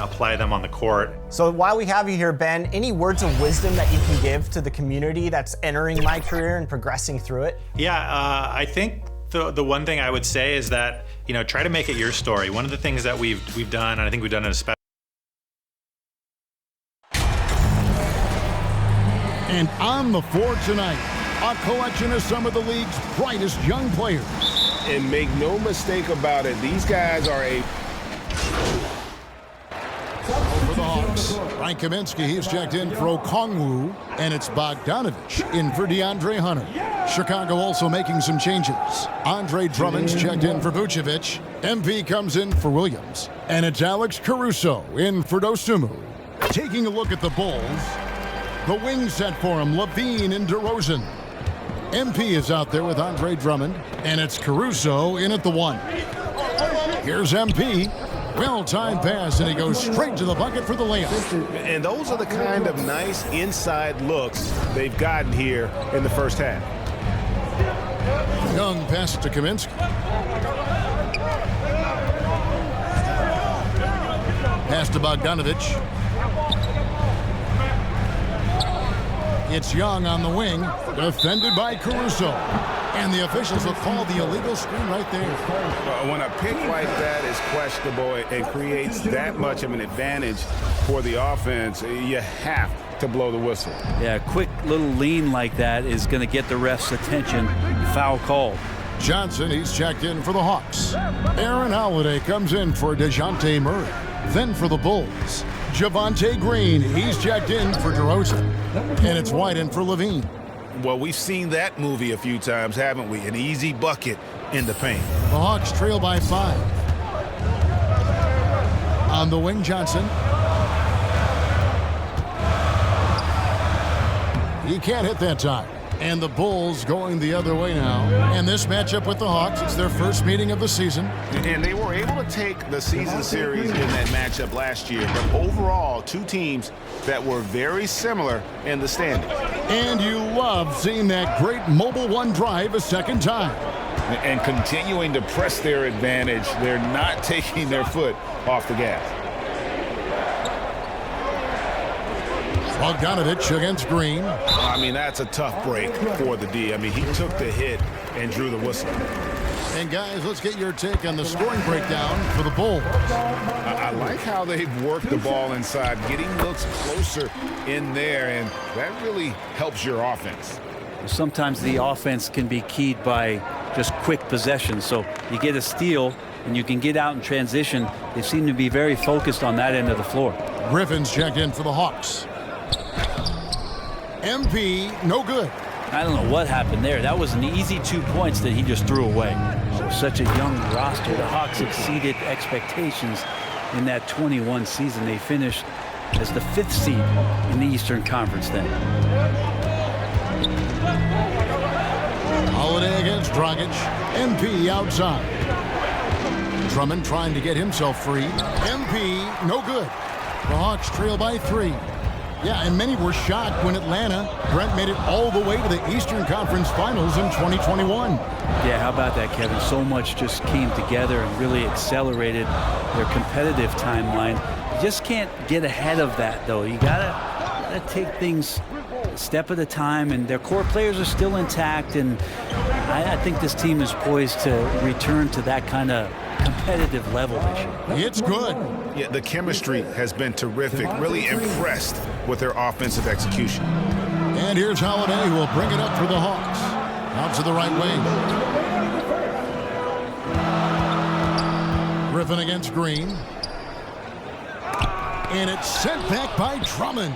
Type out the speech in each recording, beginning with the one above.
apply them on the court. So while we have you here, Ben, any words of wisdom that you can give to the community that's entering MyCAREER and progressing through it? Yeah, I think the one thing I would say is that, try to make it your story. One of the things that we've done, and I think we've done it especially. And on the floor tonight, a collection of some of the league's brightest young players. And make no mistake about it, these guys are For the Hawks, Frank Kaminsky, he's checked in for Okongwu, and it's Bogdanovich in for DeAndre Hunter. Chicago also making some changes. Andre Drummond's checked in for Vucevic. MP comes in for Williams. And it's Alex Caruso in for Dosunmu. Taking a look at the Bulls, the wing set for him, Levine and DeRozan. MP is out there with Andre Drummond, and it's Caruso in at the 1. Here's MP. Well-timed pass, and he goes straight to the bucket for the layup. And those are the kind of nice inside looks they've gotten here in the first half. Young pass to Kaminsky. Pass to Bogdanovich. It's Young on the wing, defended by Caruso. And the officials will call the illegal screen right there. When a pick like that is questionable and creates that much of an advantage for the offense, you have to blow the whistle. Yeah, a quick little lean like that is going to get the ref's attention. Foul called. Johnson, he's checked in for the Hawks. Aaron Holiday comes in for DeJounte Murray. Then for the Bulls, Javonte Green, he's checked in for DeRozan. And it's White in for Levine. Well, we've seen that movie a few times, haven't we? An easy bucket in the paint. The Hawks trail by 5. On the wing, Johnson. He can't hit that time. And the Bulls going the other way now. And this matchup with the Hawks, it's their first meeting of the season. And they were able to take the season series in that matchup last year. But overall, two teams that were very similar in the standings. And you love seeing that great mobile one drive a second time. And continuing to press their advantage. They're not taking their foot off the gas. Bogdanovich against Green. I mean, that's a tough break for the D. I mean, he took the hit and drew the whistle. And guys, let's get your take on the scoring breakdown for the Bulls. I like how they've worked the ball inside, getting looks closer in there, and that really helps your offense. Sometimes the offense can be keyed by just quick possession. So you get a steal and you can get out in transition. They seem to be very focused on that end of the floor. Griffin's checked in for the Hawks. MP, no good. I don't know what happened there. That was an easy 2 points that he just threw away. So such a young roster. The Hawks exceeded expectations in that 21 season. They finished as the 5th seed in the Eastern Conference then. Holiday against Dragic. MP outside. Drummond trying to get himself free. MP, no good. The Hawks trail by 3. Yeah, and many were shocked when Brent made it all the way to the Eastern Conference Finals in 2021. Yeah, how about that, Kevin? So much just came together and really accelerated their competitive timeline. You just can't get ahead of that, though. You gotta take things a step at a time, and their core players are still intact, and I think this team is poised to return to that kind of competitive level this year. It's good. Yeah, the chemistry has been terrific. Really impressed with their offensive execution. And here's Holiday, who will bring it up for the Hawks. Out to the right wing. Griffin against Green. And it's sent back by Drummond.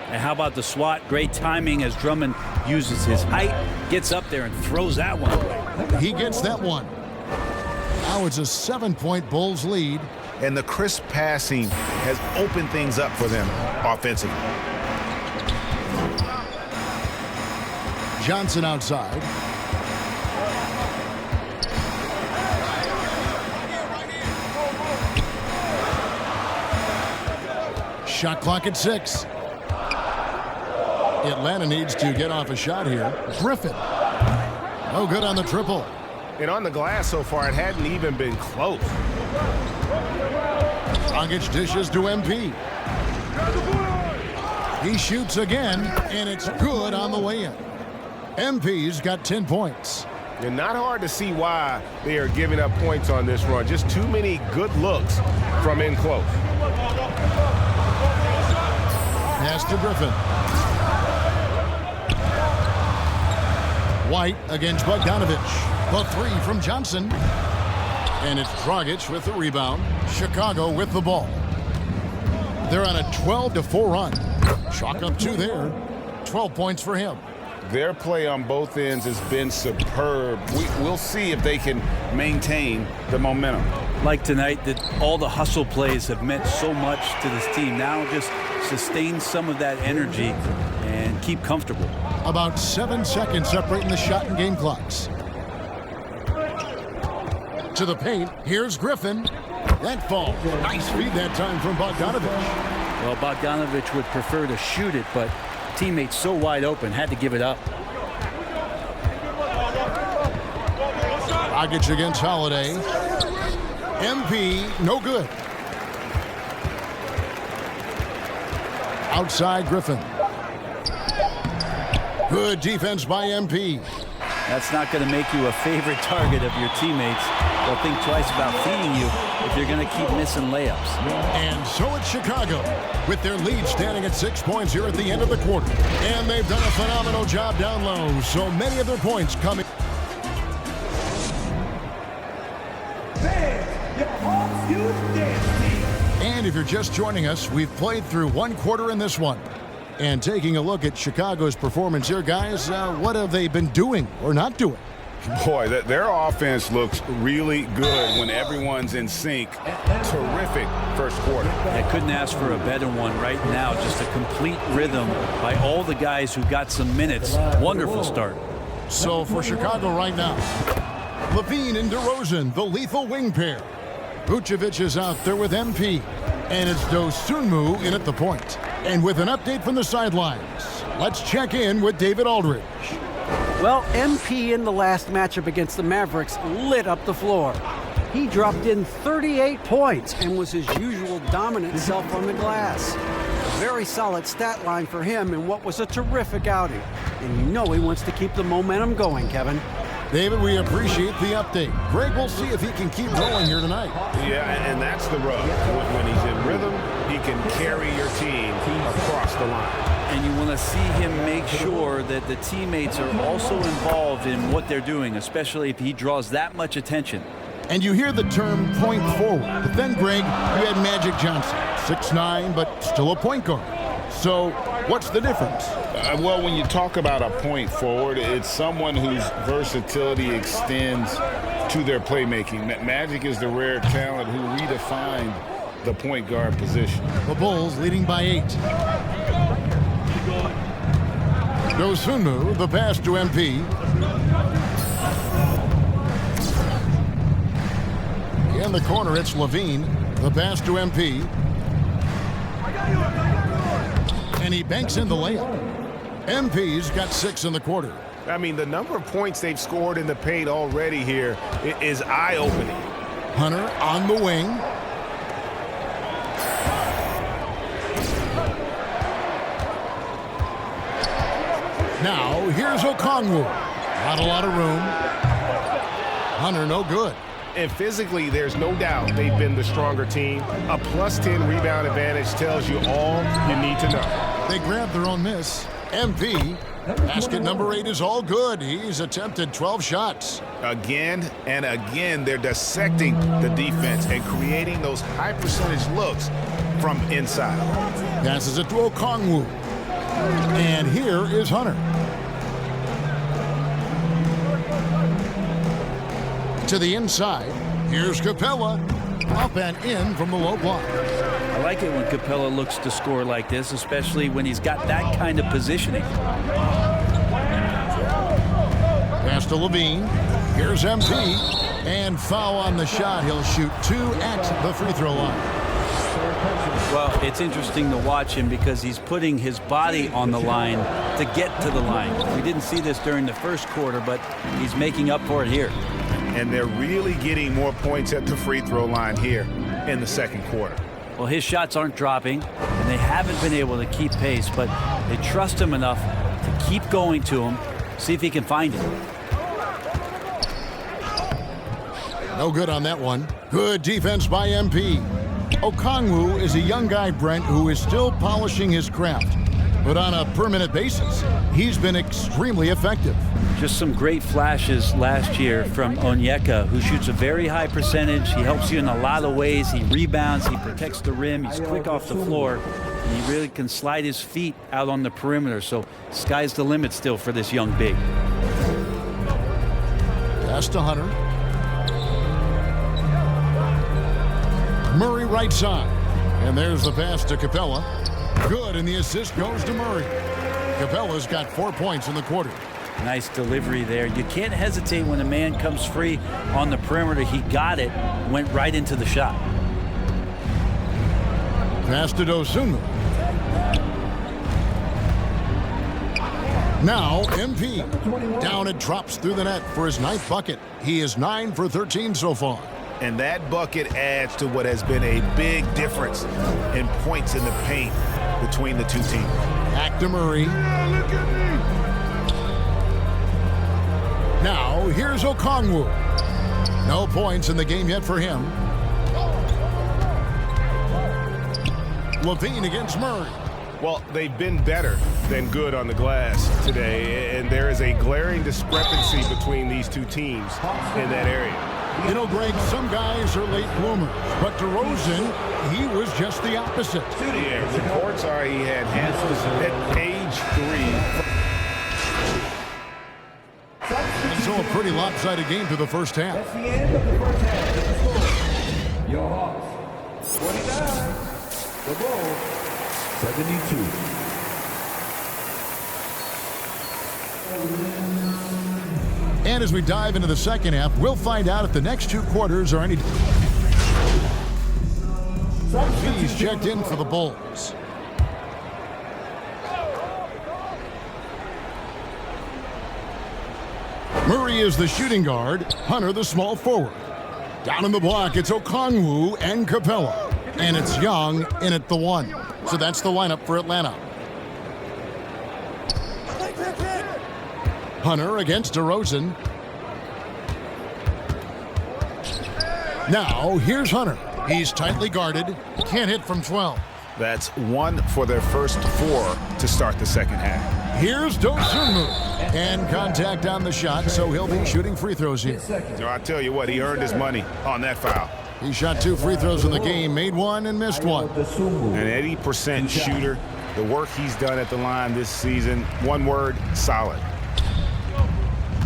And how about the swat? Great timing as Drummond uses his height, gets up there and throws that one away. He gets that one. Now it's a 7-point Bulls lead. And the crisp passing has opened things up for them offensively. Johnson outside. Shot clock at 6. Atlanta needs to get off a shot here. Griffin. No good on the triple. And on the glass so far, it hadn't even been close. Dragic dishes to MP. He shoots again, and it's good on the way in. MP's got 10 points. And not hard to see why they are giving up points on this run. Just too many good looks from in close. Pass to Griffin. White against Bogdanovich. The three from Johnson. And it's Dragic with the rebound. Chicago with the ball. They're on a 12-4 run. Chalk up 2 there. 12 points for him. Their play on both ends has been superb. We'll see if they can maintain the momentum. Like tonight, that all the hustle plays have meant so much to this team. Now just sustain some of that energy and keep comfortable. About 7 seconds separating the shot and game clocks. To the paint. Here's Griffin. That falls. Nice feed that time from Bogdanovich. Well, Bogdanovich would prefer to shoot it, but teammates so wide open, had to give it up. Dragic against Holiday. MP, no good. Outside Griffin. Good defense by MP. That's not going to make you a favorite target of your teammates. They'll think twice about feeding you if you're going to keep missing layups. And so it's Chicago, with their lead standing at 6 points here at the end of the quarter. And they've done a phenomenal job down low, so many of their points coming. And if you're just joining us, we've played through 1 quarter in this one. And taking a look at Chicago's performance here, guys, what have they been doing or not doing? Boy, their offense looks really good when everyone's in sync. Terrific first quarter. I couldn't ask for a better one right now. Just a complete rhythm by all the guys who got some minutes. Wonderful start. So for Chicago right now, Levine and DeRozan, the lethal wing pair. Vucevic is out there with MP. And it's Dosunmu in at the point. And with an update from the sidelines, let's check in with David Aldridge. Well, MP in the last matchup against the Mavericks lit up the floor. He dropped in 38 points and was his usual dominant self on the glass. A very solid stat line for him in what was a terrific outing. And you know he wants to keep the momentum going, Kevin. David, we appreciate the update. Greg, we'll see if he can keep rolling here tonight. Yeah, and that's the rub. When he's in rhythm, he can carry your team across the line. And you want to see him make sure that the teammates are also involved in what they're doing, especially if he draws that much attention. And you hear the term point forward. But then, Greg, you had Magic Johnson, 6'9", but still a point guard. So what's the difference? Well, when you talk about a point forward, it's someone whose versatility extends to their playmaking. Magic is the rare talent who redefined the point guard position. The Bulls leading by 8. Dosunmu, the pass to MP. In the corner, it's Levine. The pass to MP. And he banks in the layup. MP's got 6 in the quarter. I mean, the number of points they've scored in the paint already here is eye-opening. Hunter on the wing. Now, here's Okongwu. Not a lot of room. Hunter, no good. And physically, there's no doubt they've been the stronger team. A +10 rebound advantage tells you all you need to know. They grabbed their own miss. MP, basket number 8 is all good. He's attempted 12 shots. Again and again, they're dissecting the defense and creating those high-percentage looks from inside. Passes it to Okongwu. And here is Hunter. To the inside, here's Capella. Up and in from the low block. I like it when Capella looks to score like this, especially when he's got that kind of positioning. Pass to Levine. Here's MP. And foul on the shot. He'll shoot 2 at the free throw line. Well, it's interesting to watch him because he's putting his body on the line to get to the line. We didn't see this during the first quarter, but he's making up for it here. And they're really getting more points at the free throw line here in the second quarter. Well, his shots aren't dropping, and they haven't been able to keep pace, but they trust him enough to keep going to him, see if he can find it. No good on that one. Good defense by MP. Okongwu is a young guy, Brent, who is still polishing his craft. But on a permanent basis, he's been extremely effective. Just some great flashes last year from Onyeka, who shoots a very high percentage. He helps you in a lot of ways. He rebounds, he protects the rim, he's quick off the floor, and he really can slide his feet out on the perimeter. So sky's the limit still for this young big. Pass to Hunter. Murray right side. And there's the pass to Capella. Good, and the assist goes to Murray. Capella's got 4 points in the quarter. Nice delivery there. You can't hesitate when a man comes free on the perimeter. He got it, went right into the shot. Pass to Dosunmu. Now, MP. Down it drops through the net for his 9th bucket. He is 9 for 13 so far. And that bucket adds to what has been a big difference in points in the paint between the two teams. Back to Murray. Now, here's Okongwu. No points in the game yet for him. Levine against Murray. Well, they've been better than good on the glass today, and there is a glaring discrepancy between these two teams in that area. You know, Greg, some guys are late bloomers, but DeRozan, he was just the opposite. Yeah, reports are he had handles at age 3. And so a pretty lopsided game through the first half. That's the end of the first half. The score, your Hawks 29, the Bulls 72. And as we dive into the second half, we'll find out if the next 2 quarters are any. He's checked in for the Bulls. Murray is the shooting guard, Hunter the small forward. Down in the block, it's Okongwu and Capella. And it's Young in at the 1. So that's the lineup for Atlanta. Hunter against DeRozan. Now, here's Hunter. He's tightly guarded, can't hit from 12. That's 1 for their first 4 to start the second half. Here's Dosunmu. And contact on the shot, so he'll be shooting free throws here. So I tell you what, he earned his money on that foul. He shot 2 free throws in the game, made 1 and missed 1. An 80% shooter. The work he's done at the line this season, one word, solid.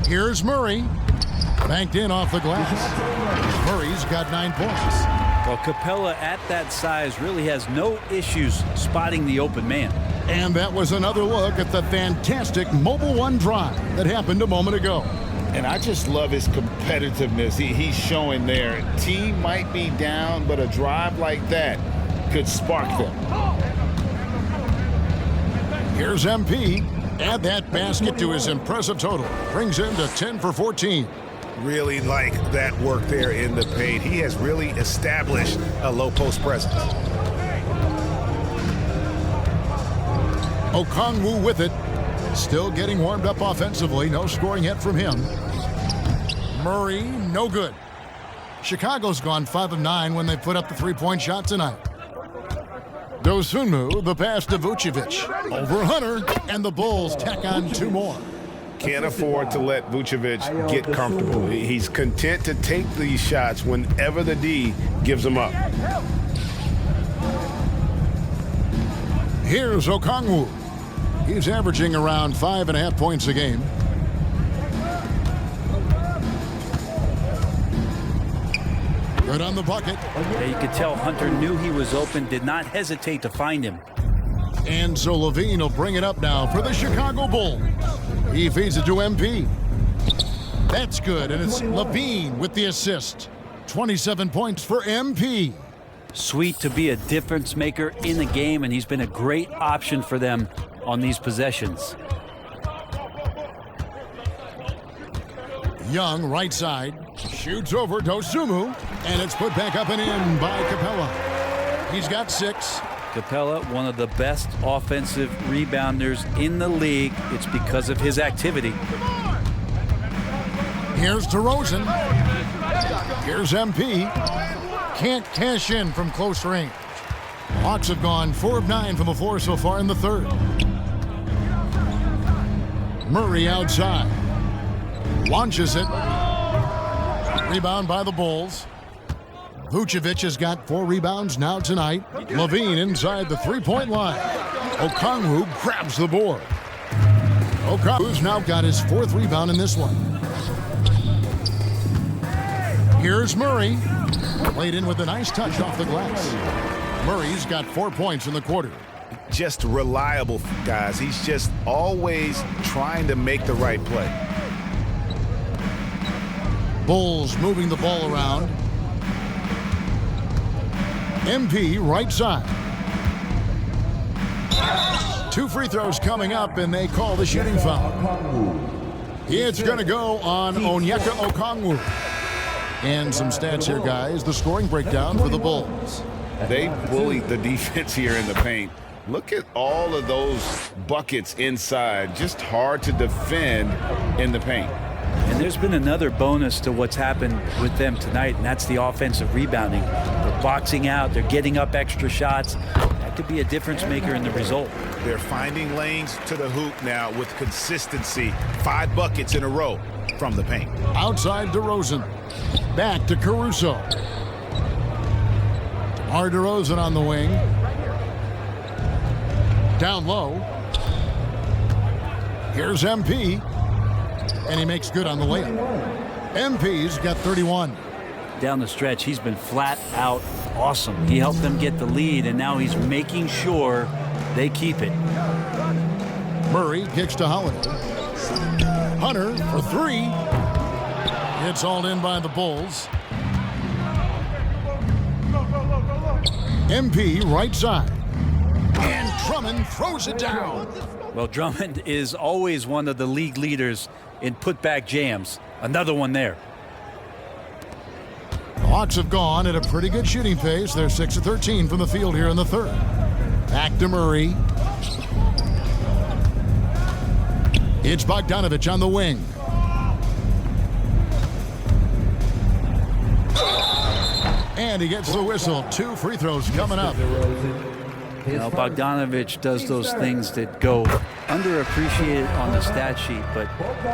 Here's Murray. Banked in off the glass. Murray's got 9 points. Well, Capella at that size really has no issues spotting the open man. And that was another look at the fantastic Mobile One drive that happened a moment ago. And I just love his competitiveness. He's showing there. Team might be down, but a drive like that could spark them. Here's MP. Add that basket to his impressive total. Brings him to 10 for 14. Really like that work there in the paint. He has really established a low post presence. Okongwu with it. Still getting warmed up offensively. No scoring yet from him. Murray, no good. Chicago's gone 5 of 9 when they put up the 3-point shot tonight. Dosunmu, the pass to Vucevic. Over Hunter, and the Bulls tack on 2 more. Can't afford to let Vucevic get comfortable. He's content to take these shots whenever the D gives them up. Here's Okongwu. He's averaging around 5.5 points a game. Good on the bucket. Yeah, you could tell Hunter knew he was open, did not hesitate to find him. And so Levine will bring it up now for the Chicago Bulls. He feeds it to MP. That's good, and it's Levine with the assist. 27 points for MP. Sweet to be a difference maker in the game, and he's been a great option for them on these possessions. Young, right side, shoots over Dosunmu, and it's put back up and in by Capella. He's got 6. Capella, one of the best offensive rebounders in the league. It's because of his activity. Here's DeRozan. Here's MP. Can't cash in from close range. Hawks have gone 4 of 9 from the floor so far in the third. Murray outside. Launches it. Rebound by the Bulls. Vucevic has got 4 rebounds now tonight. Levine inside the 3-point line. Okongwu grabs the board. Okongwu's now got his 4th rebound in this one. Here's Murray. Played in with a nice touch off the glass. Murray's got 4 points in the quarter. Just reliable, guys. He's just always trying to make the right play. Bulls moving the ball around. MP right side. 2 free throws coming up, and they call the shooting foul. It's going to go on Onyeka Okongwu. And some stats here, guys. The scoring breakdown for the Bulls. They bullied the defense here in the paint. Look at all of those buckets inside. Just hard to defend in the paint. And there's been another bonus to what's happened with them tonight, and that's the offensive rebounding. They're boxing out, they're getting up extra shots. That could be a difference maker in the result. They're finding lanes to the hoop now with consistency. 5 buckets in a row from the paint. Outside DeRozan. Back to Caruso. DeMar DeRozan on the wing. Down low. Here's MP. And he makes good on the layup. MP's got 31. Down the stretch, he's been flat out awesome. He helped them get the lead, and now he's making sure they keep it. Murray kicks to Holiday. Hunter for 3. It's hauled in by the Bulls. MP right side. And Drummond throws it down. Well, Drummond is always one of the league leaders in putback jams. Another one there. The Hawks have gone at a pretty good shooting pace. They're 6 of 13 from the field here in the third. Back to Murray. It's Bogdanovich on the wing. And he gets the whistle. 2 free throws coming up. Now, Bogdanovich does those things that go underappreciated on the stat sheet, but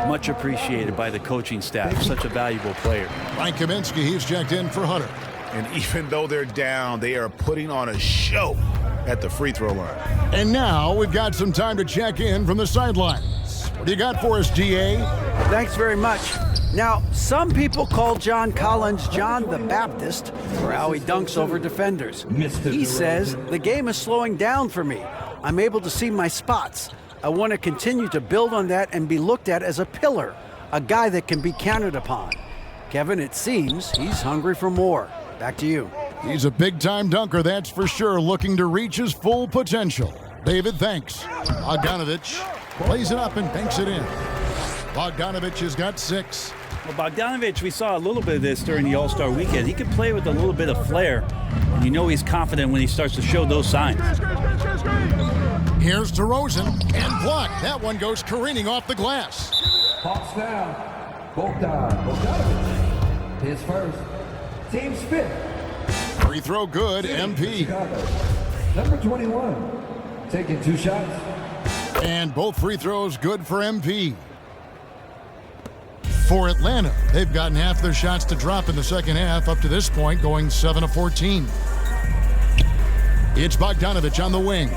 much appreciated by the coaching staff. Such a valuable player. Mike Kaminsky, he's checked in for Hunter. And even though they're down, they are putting on a show at the free throw line. And now we've got some time to check in from the sidelines. What do you got for us, GA? Thanks very much. Now, some people call John Collins John the Baptist for how he dunks over defenders. He says, the game is slowing down for me. I'm able to see my spots. I want to continue to build on that and be looked at as a pillar, a guy that can be counted upon. Kevin, it seems he's hungry for more. Back to you. He's a big-time dunker, that's for sure, looking to reach his full potential. David, thanks. Bogdanovich plays it up and banks it in. Bogdanovich has got 6. Well, Bogdanovich, we saw a little bit of this during the All-Star weekend. He can play with a little bit of flair, and you know he's confident when he starts to show those signs. Here's DeRozan, and blocked. That one goes careening off the glass. Hawks down. Bogdanovich. His first. Team's 5th. Free throw good, MP. Number 21. Taking 2 shots. And both free throws good for MP. For Atlanta, they've gotten half their shots to drop in the second half up to this point, going 7 of 14. It's Bogdanovich on the wing.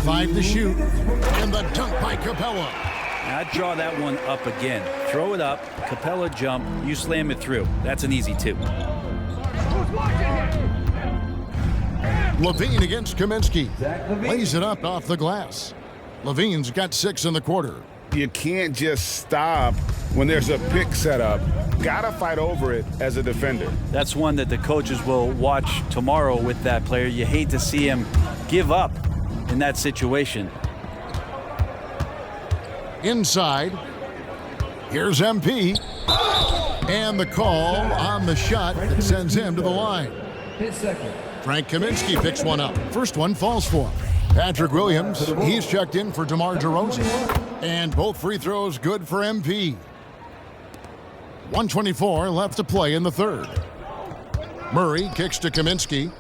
Five to shoot, and the dunk by Capella. Now, I'd draw that one up again. Throw it up, Capella jump, you slam it through. That's an easy 2. Levine against Kaminsky. Lays it up off the glass. Levine's got 6 in the quarter. You can't just stop when there's a pick set up. Gotta fight over it as a defender. That's one that the coaches will watch tomorrow with that player. You hate to see him give up in that situation. Inside, Here's MP. And the call on the shot that sends him to the line. Hit second. Frank Kaminsky picks one up. First one falls for him. Patrick Williams, he's checked in for DeMar DeRozan. And both free throws good for MP. 1:24 left to play in the third. Murray kicks to Kaminsky.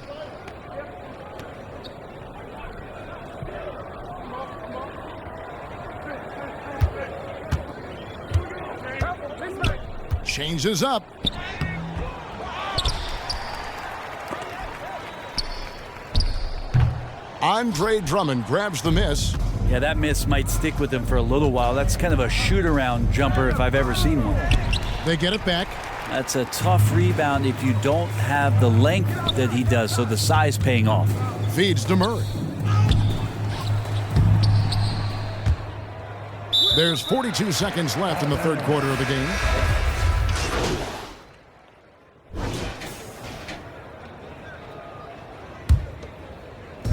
Changes up. Andre Drummond grabs the miss. Yeah, that miss might stick with him for a little while. That's kind of a shoot-around jumper if I've ever seen one. They get it back. That's a tough rebound if you don't have the length that he does, so the size paying off. Feeds to Murray. There's 42 seconds left in the third quarter of the game.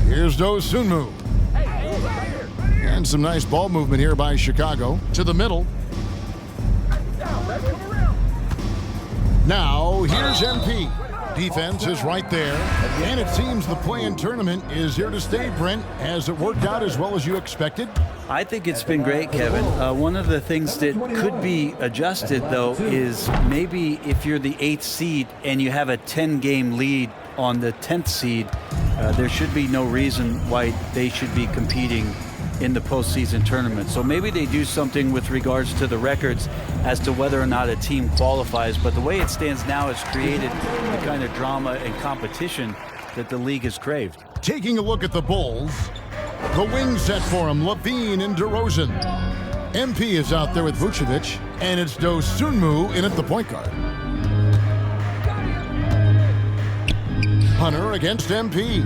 Here's Dosunmu. And some nice ball movement here by Chicago. To the middle. Now, here's MP. Defense is right there. And it seems the play-in tournament is here to stay, Brent. Has it worked out as well as you expected? I think it's been great, Kevin. One of the things that could be adjusted, though, is maybe if you're the 8th seed and you have a 10-game lead on the 10th seed, there should be no reason why they should be competing in the postseason tournament. So maybe they do something with regards to the records as to whether or not a team qualifies. But the way it stands now has created the kind of drama and competition that the league has craved. Taking a look at the Bulls, the wing set for him, Levine and DeRozan. MP is out there with Vucevic, and it's Dosunmu in at the point guard. Hunter against MP.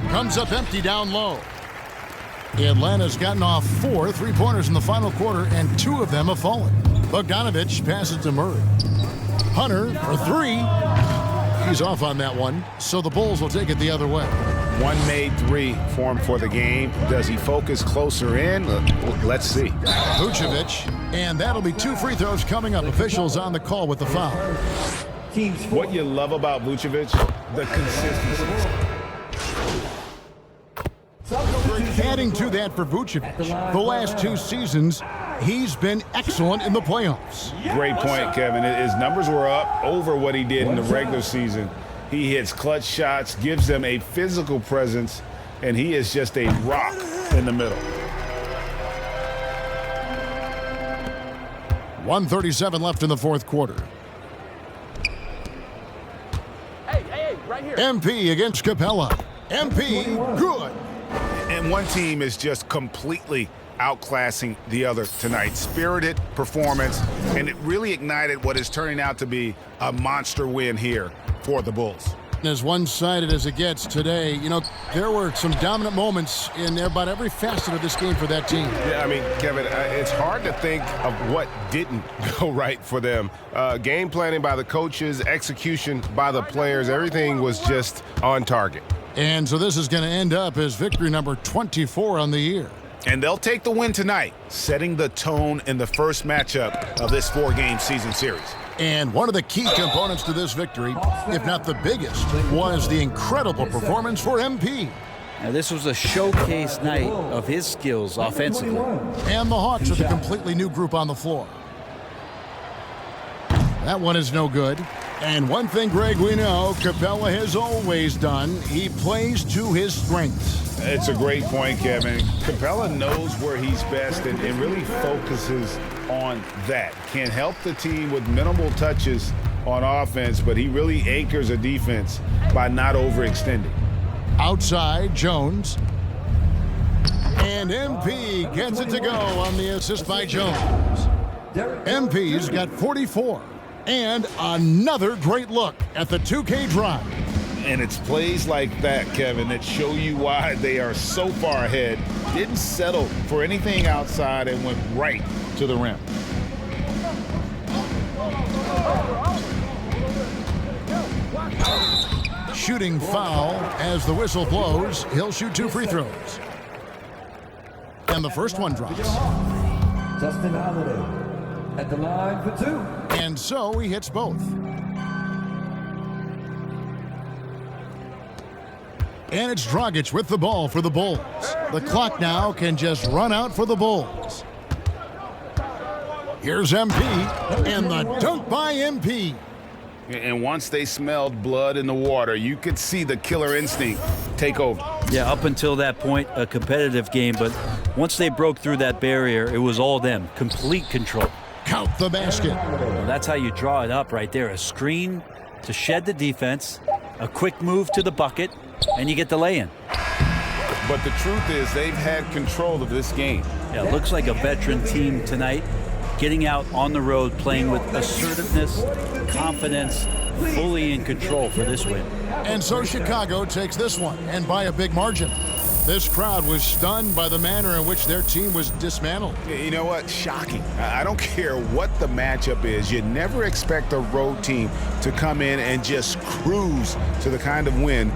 Comes up empty down low. Atlanta's gotten off 4 3-pointers in the final quarter, and 2 of them have fallen. Bogdanovich passes to Murray. Hunter for 3. He's off on that one, so the Bulls will take it the other way. One made 3 for him for the game. Does he focus closer in? Let's see. Vucevic, and that'll be 2 free throws coming up. Officials on the call with the foul. What you love about Vucevic, the consistency. Adding to that for Vucevic, the last 2 seasons, he's been excellent in the playoffs. Great point, Kevin. His numbers were up over what he did in the regular season. He hits clutch shots, gives them a physical presence, and he is just a rock in the middle. 1:37 left in the fourth quarter. Right here. MP against Capella. MP, good. And one team is just completely outclassing the other tonight. Spirited performance, and it really ignited what is turning out to be a monster win here for the Bulls. As one-sided as it gets today, you know, there were some dominant moments in about every facet of this game for that team. Yeah, I mean, Kevin, it's hard to think of what didn't go right for them. Game planning by the coaches, execution by the players, everything was just on target. And so this is going to end up as victory number 24 on the year. And they'll take the win tonight, setting the tone in the first matchup of this 4-game season series. And one of the key components to this victory, if not the biggest, was the incredible performance for MP. Now, this was a showcase night of his skills offensively. And the Hawks are the completely new group on the floor. That one is no good. And one thing, Greg, we know Capella has always done, he plays to his strengths. It's a great point, Kevin. Capella knows where he's best and really focuses on that. Can help the team with minimal touches on offense, but he really anchors a defense by not overextending. Outside, Jones. And MP gets it to go on the assist by Jones. MP's got 44. And another great look at the 2K drive. And it's plays like that, Kevin, that show you why they are so far ahead. Didn't settle for anything outside and went right to the rim. Shooting foul as the whistle blows. He'll shoot 2 free throws. And the first one drops. Justin Holiday. at the line for 2. And so he hits both. And it's Dragic with the ball for the Bulls. The clock now can just run out for the Bulls. Here's MP, and the dunk by MP. And once they smelled blood in the water, you could see the killer instinct take over. Yeah, up until that point, a competitive game, but once they broke through that barrier, it was all them, complete control. Count the basket. Well, that's how you draw it up right there. A screen to shed the defense, a quick move to the bucket, and you get the lay-in. But the truth is they've had control of this game. Yeah, it looks like a veteran team tonight, getting out on the road, playing with assertiveness, confidence, fully in control for this win. And so Chicago takes this one, and by a big margin. This crowd was stunned by the manner in which their team was dismantled. You know what? Shocking. I don't care what the matchup is. You never expect a road team to come in and just cruise to the kind of win